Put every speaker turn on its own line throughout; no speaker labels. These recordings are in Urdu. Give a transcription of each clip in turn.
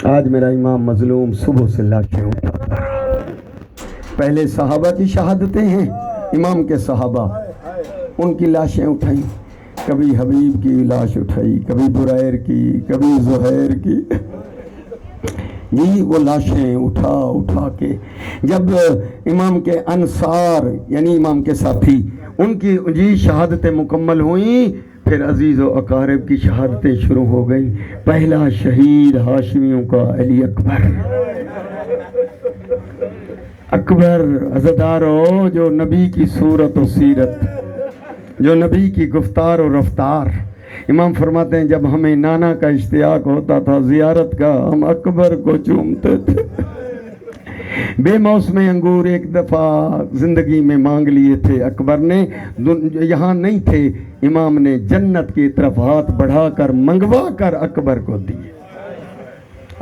آج میرا امام مظلوم صبح سے لاشیں اٹھاتا رہا۔ پہلے صحابہ کی شہادتیں ہیں، امام کے صحابہ، ان کی لاشیں اٹھائیں، کبھی حبیب کی لاش اٹھائی، کبھی بریر کی، کبھی زہیر کی، جی وہ لاشیں اٹھا اٹھا کے جب امام کے انصار یعنی امام کے ساتھی ان کی جی شہادتیں مکمل ہوئیں، پھر عزیز و اقارب کی شہادتیں شروع ہو گئیں۔ پہلا شہید ہاشمیوں کا علی اکبر، اکبر عزادارو، جو نبی کی صورت و سیرت، جو نبی کی گفتار و رفتار۔ امام فرماتے ہیں جب ہمیں نانا کا اشتیاق ہوتا تھا زیارت کا، ہم اکبر کو چومتے تھے۔ بے موسم انگور ایک دفعہ زندگی میں مانگ لیے تھے اکبر نے، یہاں نہیں تھے، امام نے جنت کی طرف ہاتھ بڑھا کر منگوا کر اکبر کو دیے۔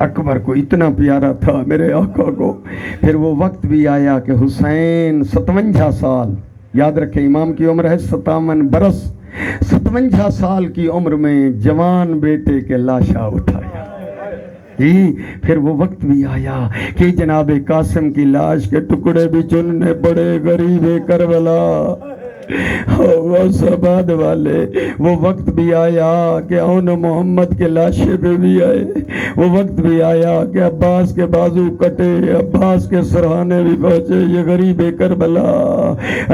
اکبر کو اتنا پیارا تھا میرے آقا کو۔ پھر وہ وقت بھی آیا کہ حسین 57 سال، یاد رکھیں امام کی عمر ہے 57 برس، 57 سال کی عمر میں جوان بیٹے کے لاشا اٹھایا جی۔ پھر وہ وقت بھی آیا کہ جناب قاسم کی لاش کے ٹکڑے بھی چننے پڑے، غریب کربلا غوث والے۔ وہ وقت بھی آیا کہ اون محمد کے لاشے پہ بھی آئے، وہ وقت بھی آیا کہ عباس کے بازو کٹے، عباس کے سرحانے بھی پہنچے، یہ غریب کربلا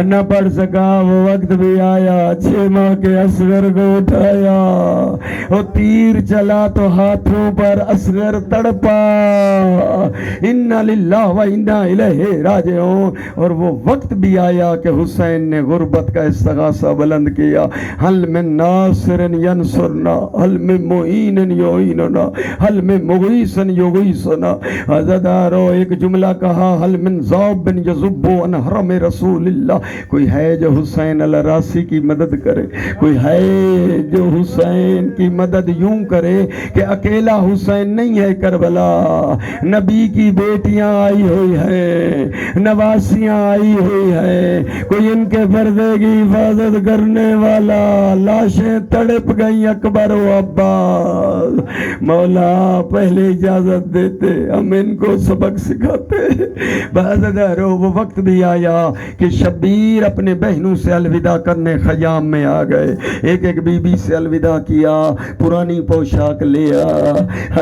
نہ پڑھ سکا۔ وہ وقت بھی آیا 6 ماہ کے اصغر کو اٹھایا، وہ تیر چلا تو ہاتھوں پر اصغر تڑپا، انا للہ و انا الیہ راجعون۔ اور وہ وقت بھی آیا کہ حسین نے غربت کا استغاثہ بلند کیا، حل من ناصر ینصرنا، حل من معین یعیننا، حل من مغیث یغیثنا۔ عزادارو ایک جملہ کہا، حل من ذاب یذب عن حرم رسول اللہ، کوئی ہے جو حسین الراسی کی مدد کرے، کوئی ہے جو حسین کی مدد یوں کرے کہ اکیلا حسین نہیں ہے کربلا، نبی کی بیٹیاں آئی ہوئی ہیں، نواسیاں آئی ہوئی ہیں، کوئی ان کے پردے کی حفاظت کرنے والا۔ لاشیں تڑپ گئیں اکبر و عباس، مولا پہلے اجازت دیتے ہم ان کو سبق سکھاتے۔ بازدارو وہ وقت بھی آیا کہ شبیر اپنے بہنوں سے الوداع کرنے خیام میں آ گئے، ایک ایک بی بی سے الوداع کیا، پرانی پوشاک لیا۔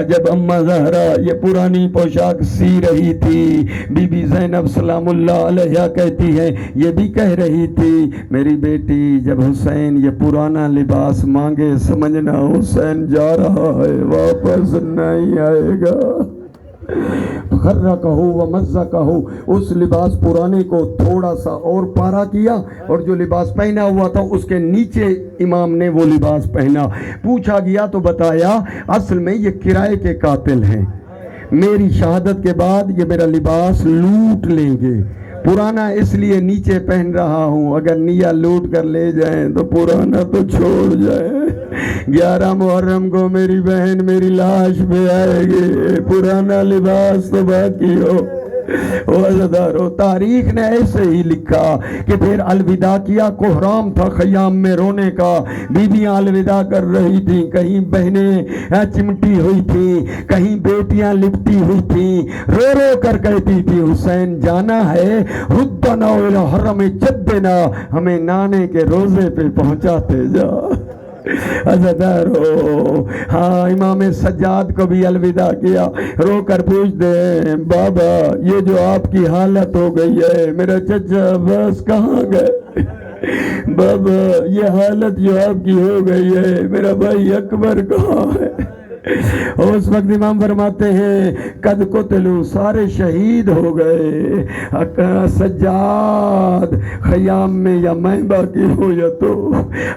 جب اماں زہرا یہ پرانی پوشاک سی رہی تھی، بی بی زینب سلام اللہ علیہا کہتی ہے، یہ بھی کہہ رہی تھی میری بیٹی جب حسین یہ پرانا لباس مانگے سمجھنا حسین جا رہا ہے، واپس نہیں آئے گا۔ خرقہ و مزقہ، اس لباس پرانے کو تھوڑا سا اور پارا کیا، اور جو لباس پہنا ہوا تھا اس کے نیچے امام نے وہ لباس پہنا۔ پوچھا گیا تو بتایا اصل میں یہ کرائے کے قاتل ہیں، میری شہادت کے بعد یہ میرا لباس لوٹ لیں گے، پرانا اس لیے نیچے پہن رہا ہوں، اگر نیا لوٹ کر لے جائیں تو پرانا تو چھوڑ جائیں۔ 11 محرم کو میری بہن میری لاش پہ آئے گی، پرانا لباس تو باقی ہو۔ عزادارو تاریخ نے ایسے ہی لکھا کہ پھر الوداع کیا، کوہرام تھا خیام میں رونے کا، بیویاں الوداع کر رہی تھیں، کہیں بہنیں چمٹی ہوئی تھیں، کہیں بیٹیاں لپٹی ہوئی تھیں، رو رو کر کہتی تھی حسین جانا ہے، ردنا الی حرم جدنا، ہمیں نانے کے روزے پہ پہنچاتے جا۔ عزادارو ہاں امام سجاد کو بھی الوداع کیا، رو کر پوچھتے ہیں بابا یہ جو آپ کی حالت ہو گئی ہے، میرا چچا عباس کہاں گئے؟ بابا یہ حالت جو آپ کی ہو گئی ہے میرا بھائی اکبر کہاں ہے؟ اس وقت امام فرماتے ہیں قد قتلوا، سارے شہید ہو گئے، سجاد خیام میں یا میں باقی ہو یا تو۔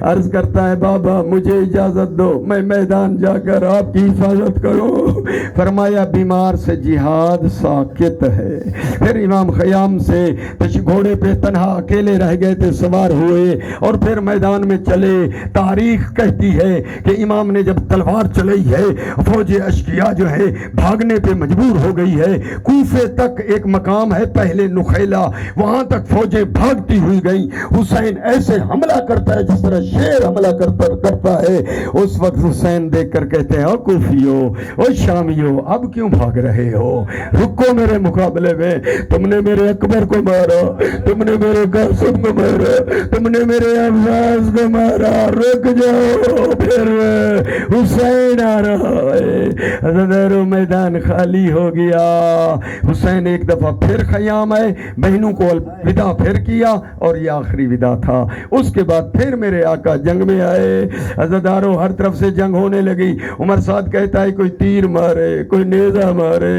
عرض کرتا ہے بابا مجھے اجازت دو میں میدان جا کر آپ کی حفاظت کروں۔ فرمایا بیمار سے جہاد ساکت ہے۔ پھر امام خیام سے گھوڑے پہ تنہا اکیلے رہ گئے تھے، سوار ہوئے اور پھر میدان میں چلے۔ تاریخ کہتی ہے کہ امام نے جب تلوار چلائی ہے فوج اشقیا جو ہے بھاگنے پہ مجبور ہو گئی ہے. کوفے تک ایک مقام ہے پہلے نخیلا، وہاں تک فوجیں بھاگتی ہوئی گئیں. حسین ایسے حملہ کرتا ہے جس طرح شیر حملہ کرتا ہے. اس وقت حسین دیکھ کر کہتے ہیں او کوفیو، او شامیو، اب کیوں بھاگ رہے ہو؟ رکو میرے مقابلے میں. تم نے میرے اکبر کو مارا، تم نے میرے قاسم کو مارا، تم نے میرے عباس کو مارا، رک جاؤ. پھر حسین آ رہا ہے. حضرت میدان خالی ہو گیا. حسین ایک دفعہ پھر خیام آئے، بہنوں کو الوداع پھر کیا، اور یہ آخری وداع تھا. اس کے بعد پھر میرے آقا جنگ میں آئے. عزادارو ہر طرف سے جنگ ہونے لگی. عمر سعد کہتا ہے کوئی تیر مارے، کوئی نیزہ مارے،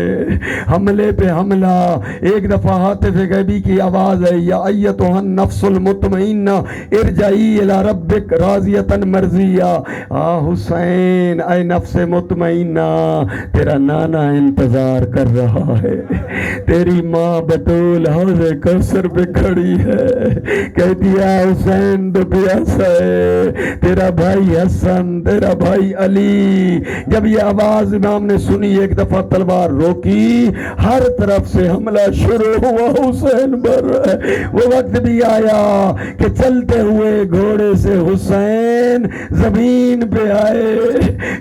حملے پہ حملہ. ایک دفعہ حاطف غیبی کی آواز ہے، یا ایتھا النفس المطمئنہ ارجعی الی ربک راضیۃ مرضیہ. حسین اے نفس مطمئنہ، تیرا نانا انتظار کر رہا ہے. تیری ماں بطول حوض کوثر پہ کھڑی ہے، کہتی ہے حسین تو پیاسا ہے. تیرا بھائی حسن، تیرا بھائی علی. جب یہ آواز امام نے سنی، ایک دفعہ تلوار روکی، ہر طرف سے حملہ شروع ہوا. حسین بر وہ وقت بھی آیا کہ چلتے ہوئے گھوڑے سے حسین زمین پہ آئے.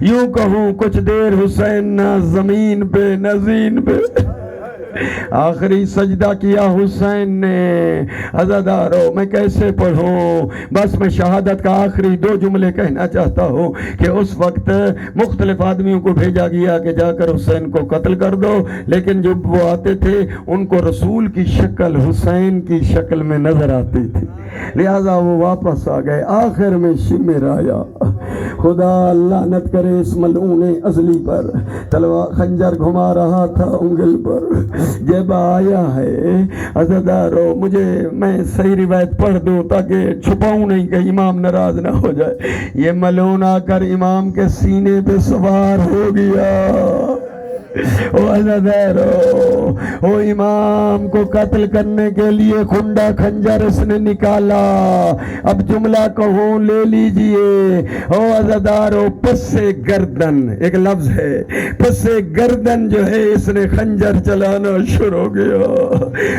یوں کہوں کچھ دیر حسین نہ زمین پہ نہ زین پہ. آخری سجدہ کیا حسین نے. عزادارو میں کیسے پڑھوں؟ بس میں شہادت کا آخری 2 جملے کہنا چاہتا ہوں کہ اس وقت مختلف آدمیوں کو بھیجا گیا کہ جا کر حسین کو قتل کر دو، لیکن جب وہ آتے تھے ان کو رسول کی شکل حسین کی شکل میں نظر آتی تھی، لہذا وہ واپس آ گئے. آخر میں شمر آیا. خدا لعنت کرے اس ملعون ازلی پر، تلوار خنجر گھما رہا تھا انگل پر. جب آیا ہے عزادارو، میں صحیح روایت پڑھ دوں تاکہ چھپاؤں نہیں کہ امام ناراض نہ ہو جائے. یہ ملعون آ کر امام کے سینے پہ سوار ہو گیا. او عزادارو، او امام کو قتل کرنے کے لیے کھنڈا خنجر اس نے نکالا. اب جملہ کہوں لے لیجئے. او عزادارو، پس گردن ایک لفظ ہے، پس گردن جو ہے اس نے خنجر چلانا شروع کیا.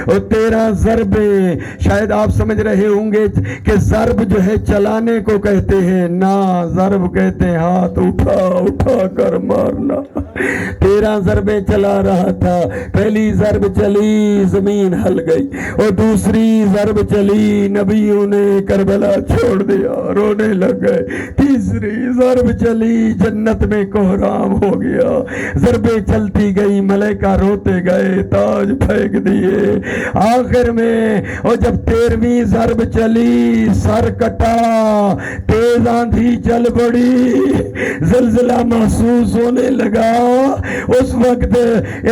اور 13 ضربیں. شاید آپ سمجھ رہے ہوں گے کہ ضرب جو ہے چلانے کو کہتے ہیں، نہ ضرب کہتے ہیں ہاتھ اٹھا اٹھا کر مارنا. 13 ضربیں چلا رہا تھا. پہلی ضرب چلی زمین ہل گئی، اور دوسری ضرب چلی نبیوں نے کربلا چھوڑ دیا، رونے لگ گئے. تیسری ضرب چلی جنت میں کوہرام ہو گیا. ضربیں چلتی گئی، ملائکہ روتے گئے، تاج پھینک دیے. آخر میں اور جب 13ویں ضرب چلی، سر کٹا، تیز آندھی چل پڑی، زلزلہ محسوس ہونے لگا. اس وقت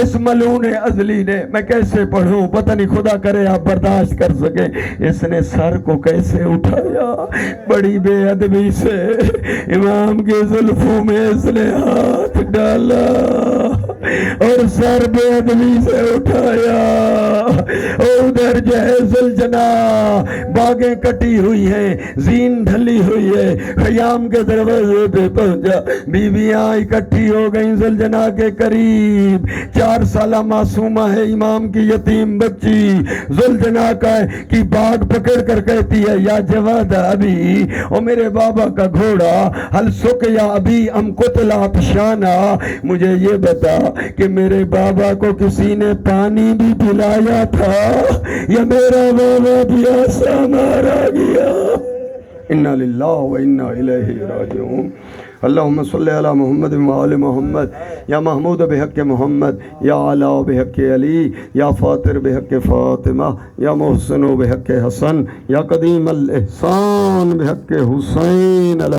اس ملعون ازلی نے، میں کیسے پڑھوں، پتہ نہیں، خدا کرے آپ برداشت کر سکیں، اس نے سر کو کیسے اٹھایا. بڑی بے ادبی سے امام کے زلفوں میں اس نے ہاتھ ڈالا اور سر بے ادبی سے اٹھایا. اور ادھر جو ہے زلجنا، باغیں کٹی ہوئی ہیں، زین ڈھلی ہوئی ہے. خیام کے دروازے پہ پہنچا، بیویاں اکٹھی ہو گئیں زلجنا کے قریب. 4 سالہ معصومہ ہے امام کی یتیم بچی. زلجنا کی باگ پکڑ کر کہتی ہے یا جواد ابھی، او میرے بابا کا گھوڑا، حل سقیا ابھی ام قتل عطشانا. مجھے یہ بتا کہ میرے بابا کو کسی نے پانی بھی پلایا تھا یا میرا بابا پیاسا مارا گیا؟ انا للہ و انا الیہ راجعون. اللہم صلی علی محمد و آل محمد. یا محمود بحق محمد، یا علا بحق علی، یا فاطر بحق فاطمہ، یا محسن بحق حسن، یا قدیم الاحسان بحق حسین.